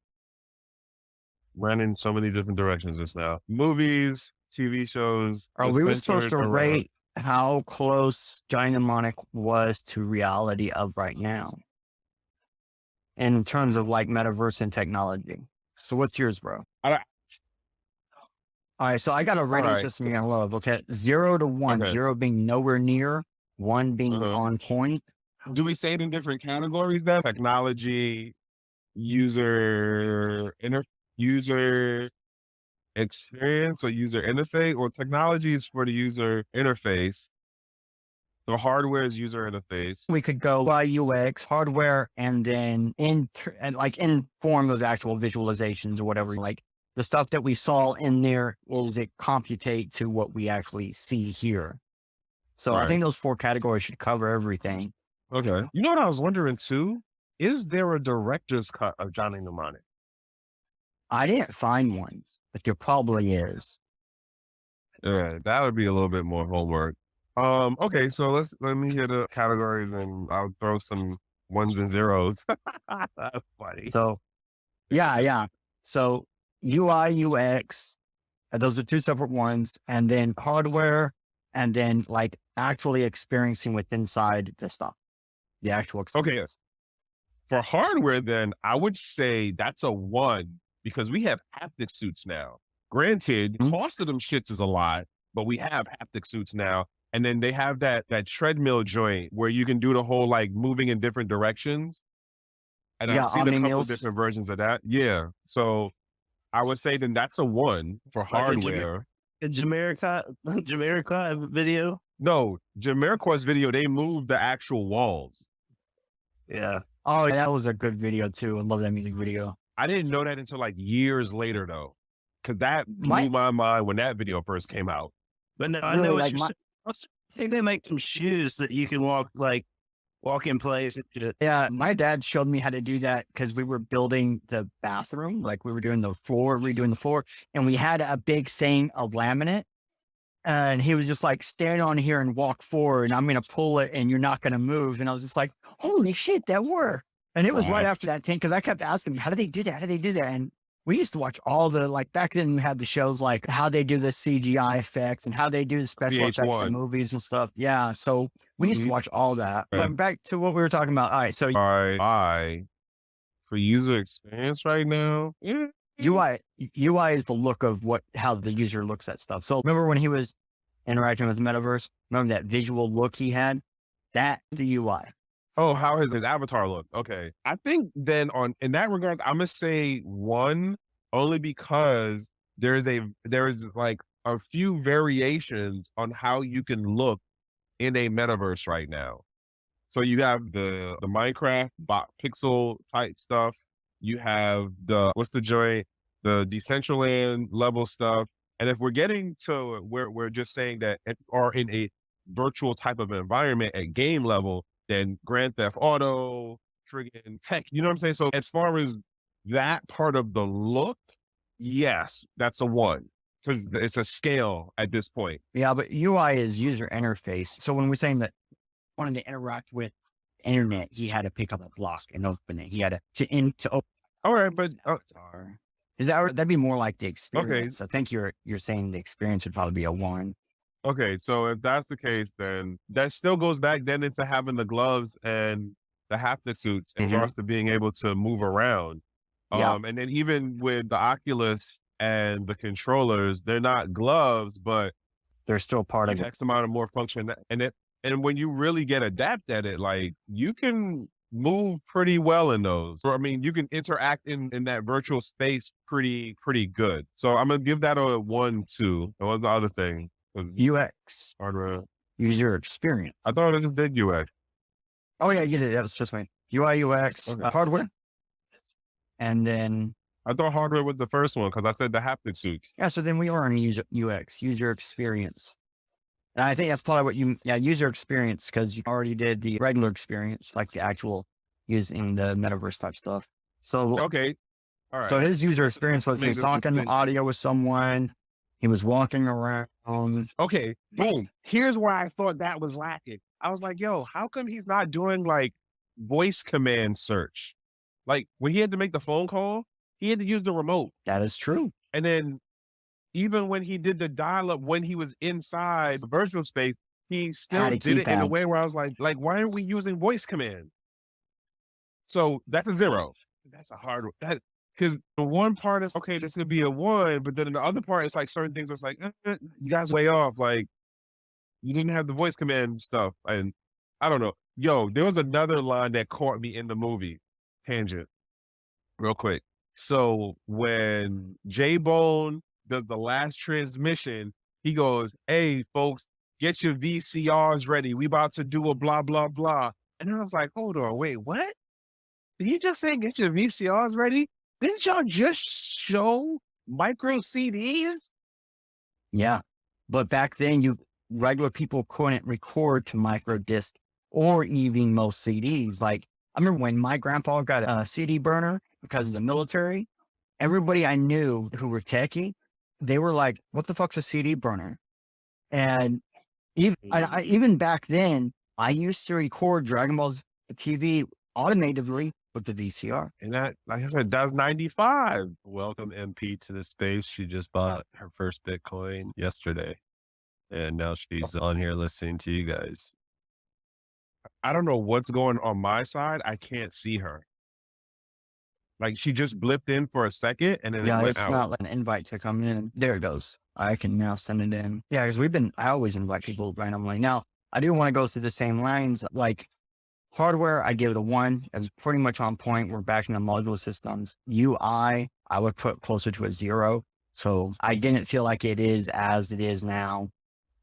Ran in so many different directions just now. Movies, TV shows. We were supposed centers to around- rate how close Johnny Mnemonic was to reality of right now in terms of like metaverse and technology. So what's yours, bro? All right. So I got a rating right. system you're going to love. Okay. 0 to 1, Okay. 0 being nowhere near, 1 being Uh-huh. on point. Do we say it in different categories then? Technology, user experience or user interface, or technology is for the user interface. So hardware is user interface. We could go by UX, hardware, and then in form of actual visualizations or whatever, like the stuff that we saw in there, does it computate to what we actually see here? So I Right. think those 4 categories should cover everything. Okay. You know what I was wondering too? Is there a director's cut of Johnny Mnemonic? I didn't find one, but there probably is. Yeah, that would be a little bit more homework. Okay, so let me hear the categories and I'll throw some 1s and 0s. That's funny. So yeah. So UI, UX, those are 2 separate ones. And then hardware, and then like actually experiencing with inside the stuff, the actual experience. For hardware, then I would say that's a 1 because we have haptic suits now. Granted, Mhm. cost of them shits is a lot, but we have haptic suits now. And then they have that treadmill joint where you can do the whole like moving in different directions. And Yeah, I've seen a couple Omni-Meals. different versions of that. Yeah. So I would say then that's a 1 for Like a hardware. Jamaica video. No, Jamiroquai's video, they moved the actual walls. Yeah. Oh, that was a good video too. I love that music video. I didn't know that until like years later though. Cause that blew My- my mind when that video first came out. But no, I Really, know what like you're my- saying. I think they make some shoes that you can walk in place and shit. Yeah, my dad showed me how to do that because we were building the bathroom, like we were doing the floor, redoing the floor, and we had a big thing of laminate. And he was just like, stand on here and walk forward, and I'm going to pull it, and you're not going to move. And I was just like, holy shit, that worked. And it was right after that thing because I kept asking him, how do they do that? How do they do that? And we used to watch all the, like back then we had the shows like how they do the CGI effects and how they do the special effects in VH1. movies and stuff. Yeah. So we used to watch all that. Yeah. But back to what we were talking about. All right. So I for user experience right now. Yeah. UI is the look of how the user looks at stuff. So remember when he was interacting with the metaverse? Remember that visual look he had? That's the UI. Oh, how does his avatar look? Okay. I think then in that regard, I'm gonna say 1 only because there is like a few variations on how you can look in a metaverse right now. So you have the Minecraft pixel type stuff. You have the the Decentraland level stuff. And if we're getting to where we're just saying that are in a virtual type of environment at game level, then Grand Theft Auto, friggin' tech, you know what I'm saying? So as far as that part of the look, yes, that's a 1 because it's a scale at this point. Yeah, but UI is user interface. So when we're saying that wanted to interact with internet, he had to pick up a block and open it. He had to open. All right, but Is that'd be more like the experience? Okay. I think you're saying the experience would probably be a 1. okay, so if that's the case, then that still goes back then into having the gloves and the haptic suits in regards to being able to move around. Yeah. And then even with the Oculus and the controllers, they're not gloves, but They're still part of it. X amount of more function. And when you really get adept at it, like you can move pretty well in those. Or, I mean, you can interact in that virtual space pretty good. So I'm gonna give that a 1, 2. And what's the other thing? UX, Hardware. user experience. I thought it just did UX. Oh yeah, you did. That was just my UI, UX, Okay. hardware. And then, I thought hardware was the first one because I said the haptic suits. yeah, so then we are on UX, user experience. And I think that's probably user experience, because you already did the regular experience, like the actual using the metaverse type stuff. So, Okay. All right. so his user experience was he was Makes talking sense. audio with someone. He was walking around. Okay. Boom. Here's where I thought that was lacking. I was like, yo, how come he's not doing like voice command search? Like when he had to make the phone call, he had to use the remote. That is true. And then even when he did the dial up, when he was inside the virtual space, he still Had a did it in a keypad. way where I was like, why aren't we using voice command? So that's a 0. That's a hard one. Because the one part is, okay, this could be a 1, but then the other part is like certain things where it's like, you guys way off. Like you didn't have the voice command stuff. And I don't know. Yo, there was another line that caught me in the movie. Tangent. Real quick. So when J-Bone does the last transmission, he goes, hey, folks, get your VCRs ready. We about to do a blah, blah, blah. And I was like, hold on, wait, what? Did he just say get your VCRs ready? Didn't y'all just show micro CDs? Yeah. But back then, regular people couldn't record to micro disc or even most CDs. Like, I remember when my grandpa got a CD burner because of the military, everybody I knew who were techie, they were like, what the fuck's a CD burner? And even back then, I used to record Dragon Ball's TV automatically with the VCR. And that, like I said, that's 95. Welcome MP to the space. She just bought her first Bitcoin yesterday. And now she's on here listening to you guys. I don't know what's going on my side. I can't see her. Like she just blipped in for a second and then it Yeah, went it's out. not like an invite to come in. There it goes. I can now send it in. Yeah, because I always invite people randomly. Now, I do want to go through the same lines. Like hardware, I give it a 1. It's pretty much on point. We're back in the module systems. UI, I would put closer to a 0. So I didn't feel like it is as it is now,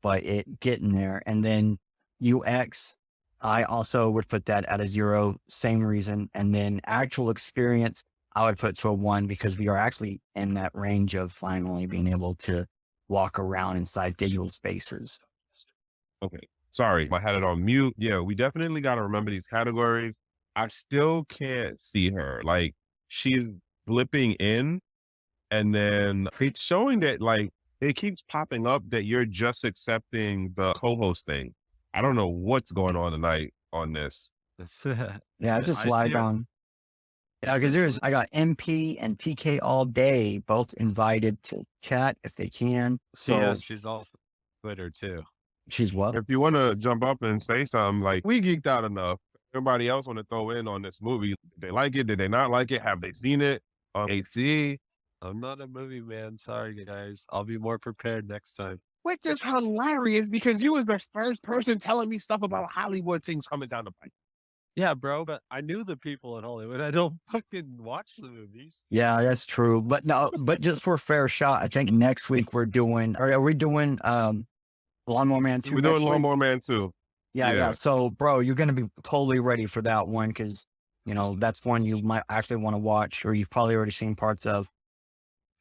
but it getting there. And then UX, I also would put that at a 0, same reason. And then actual experience, I would put to a 1 because we are actually in that range of finally being able to walk around inside digital spaces. Okay. Sorry, I had it on mute. Yeah, we definitely got to remember these categories. I still can't see her. Like she's blipping in and then it's showing that like it keeps popping up that you're just accepting the co-host thing. I don't know what's going on tonight on this. Yeah, it's just I lag see her. on. Yeah, because I got MP and TK all day, both invited to chat if they can. So Yes, she's off Twitter too. she's what? If you want to jump up and say something like, we geeked out enough. Everybody else want to throw in on this movie. Did they like it? Did they not like it? Have they seen it? AC? I'm not a movie man. Sorry, guys. I'll be more prepared next time. Which is hilarious because you was the first person telling me stuff about Hollywood things coming down the pipe. Yeah, bro, but I knew the people in Hollywood. I don't fucking watch the movies. Yeah, that's true. But no, but just for a fair shot, I think next week are we doing Lawnmower Man 2? We're doing Lawnmower Man 2. Yeah. yeah. So, bro, you're going to be totally ready for that one because, that's one you might actually want to watch or you've probably already seen parts of.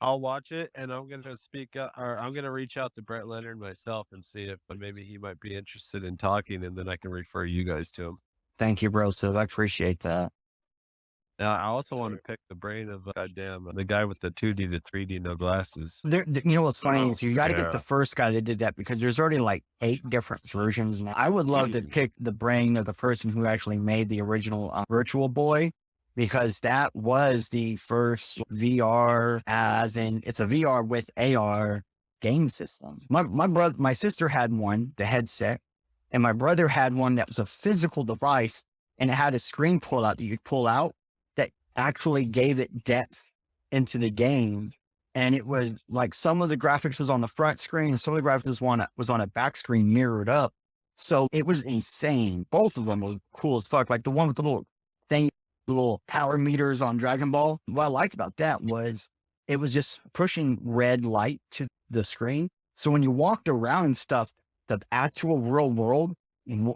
I'll watch it and I'm going to speak up or I'm going to reach out to Brett Leonard myself and see if maybe he might be interested in talking and then I can refer you guys to him. Thank you, bro. So I appreciate that. Now, I also want to pick the brain of the guy with the 2D to 3D no glasses. What's funny is you got to yeah. get the first guy that did that because there's already like 8 different versions now. I would love to pick the brain of the person who actually made the original Virtual Boy because that was the first VR as in it's a VR with AR game system. My sister had one, the headset, and my brother had one that was a physical device and it had a screen pull out that you could pull out that actually gave it depth into the game. And it was like some of the graphics was on the front screen and some of the graphics was on a back screen mirrored up. So it was insane. Both of them were cool as fuck. Like the one with the little thing, the little power meters on Dragon Ball. What I liked about that was it was just pushing red light to the screen. So when you walked around and stuff, the actual real world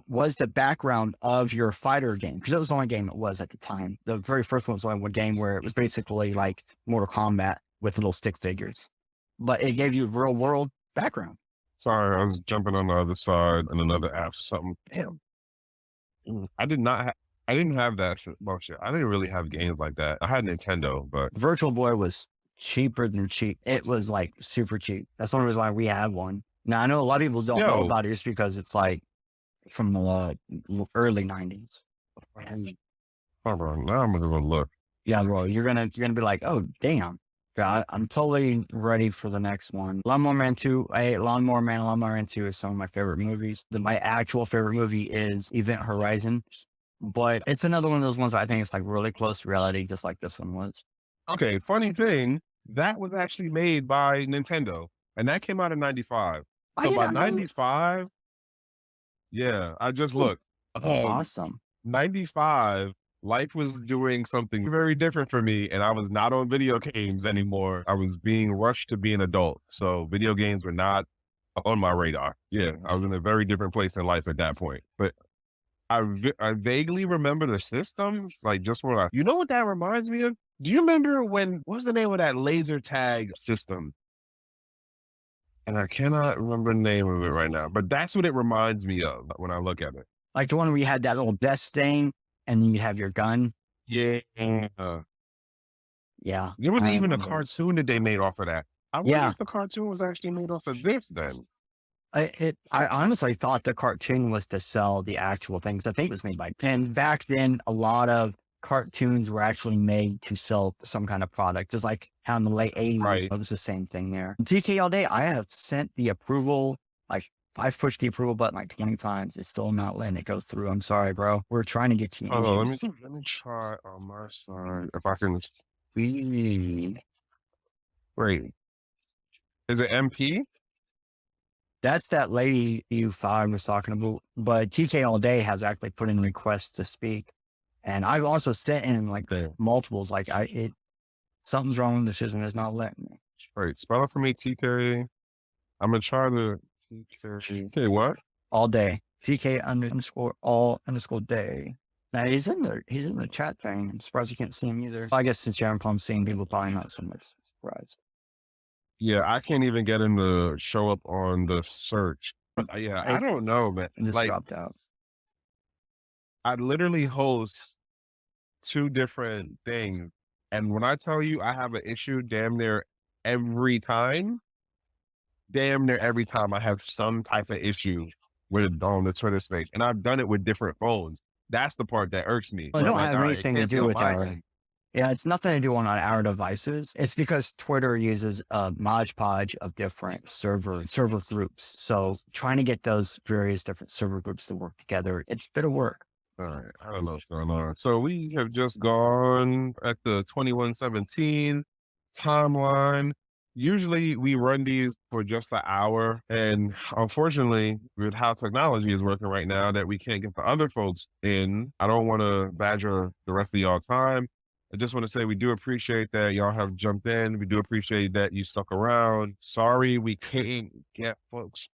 was the background of your fighter game. Because that was the only game it was at the time. The very first one was only one game where it was basically like Mortal Kombat with little stick figures. But it gave you a real world background. Sorry, I was jumping on the other side in another app or something. Damn. I didn't have that. Well, shit, I didn't really have games like that. I had Nintendo, but Virtual Boy was cheaper than cheap. It was like super cheap. That's the only reason why we had one. Now, I know a lot of people don't know about it just because it's like from the early 90s. oh, bro, now I'm gonna go look. Yeah, bro, you're gonna be like, oh, damn. God, I'm totally ready for the next one. Lawnmower Man 2, Lawnmower Man 2 is some of my favorite movies. My actual favorite movie is Event Horizon, but it's another one of those ones I think it's like really close to reality, just like this one was. Okay, funny thing, that was actually made by Nintendo, and that came out in '95. So by 95, yeah, I just looked. Oh, awesome. 95, life was doing something very different for me, and I was not on video games anymore. I was being rushed to be an adult. So video games were not on my radar. Yeah, I was in a very different place in life at that point. But I vaguely remember the system, like just what you know what that reminds me of? Do you remember what was the name of that laser tag system? And I cannot remember the name of it right now, but that's what it reminds me of when I look at it. Like the one where you had that little desk thing and then you have your gun. Yeah. Yeah. There was even a cartoon that they made off of that. I wonder Yeah. if the cartoon was actually made off of this then. I honestly thought the cartoon was to sell the actual things. I think it was made by Penn. Back then, a lot of cartoons were actually made to sell some kind of product, just like how in the late 80s, Right. it was the same thing there. TK all day, I have sent the approval, like I've pushed the approval button like 20 times. It's still not letting it go through. I'm sorry, bro. We're trying to get you. Oh, let me try on my side if I can Wait, is it MP? That's that lady U5 was talking about. But TK All Day has actually put in requests to speak. And I've also sent in like the multiples, like something's wrong with the system. It's not letting me. Wait, spell it for me, TK. I'm gonna try to TK what? All Day. TK underscore all underscore day. Now he's in the chat thing. I'm surprised you can't see him either. I guess since you haven't seen people, probably not so much surprised. Yeah, I can't even get him to show up on the search. Yeah, I don't know, man. And just Like, dropped out. I literally host 2 different things. And when I tell you I have an issue damn near every time I have some type of issue with on the Twitter space. And I've done it with different phones. That's the part that irks me. Well, it I'm don't like, have all right, anything to can't do steal with my our. thing. Yeah, it's nothing to do on our devices. It's because Twitter uses a modge podge of different server groups. So trying to get those various different server groups to work together, it's a bit of work. All right, I don't know what's going on. So we have just gone at the 2117 timeline. Usually we run these for just an hour. And unfortunately, with how technology is working right now, that we can't get the other folks in. I don't want to badger the rest of y'all time. I just want to say we do appreciate that y'all have jumped in. We do appreciate that you stuck around. Sorry we can't get folks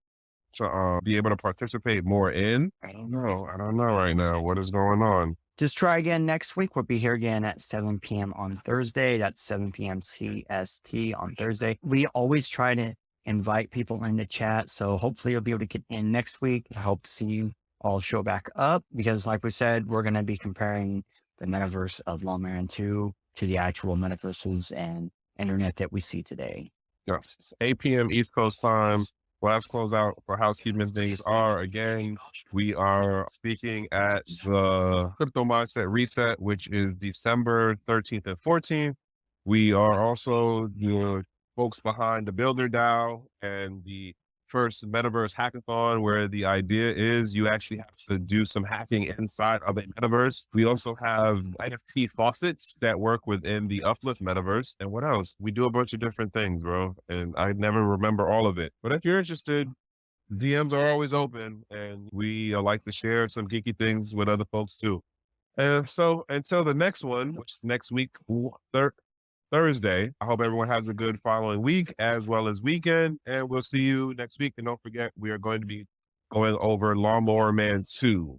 to be able to participate more in. I don't know right now what is going on. Just try again next week. We'll be here again at 7 p.m. on Thursday. That's 7 p.m. CST on Thursday. We always try to invite people in the chat. So hopefully you'll be able to get in next week. I hope to see you all show back up because like we said, we're going to be comparing the metaverse of Lawman 2 to the actual metaverses and internet that we see today. Yes, 8 p.m. East Coast time. Last closeout for housekeeping things are, again, we are speaking at the Crypto Mindset Reset, which is December 13th and 14th. We are also the folks behind the Builder DAO and the first Metaverse Hackathon, where the idea is you actually have to do some hacking inside of a metaverse. We also have NFT faucets that work within the Uplift metaverse. And what else? We do a bunch of different things, bro. And I never remember all of it. But if you're interested, DMs are always open, and we like to share some geeky things with other folks too. And so until the next one, which is next week, Thursday. I hope everyone has a good following week as well as weekend, and we'll see you next week. And don't forget, we are going to be going over Lawnmower Man 2.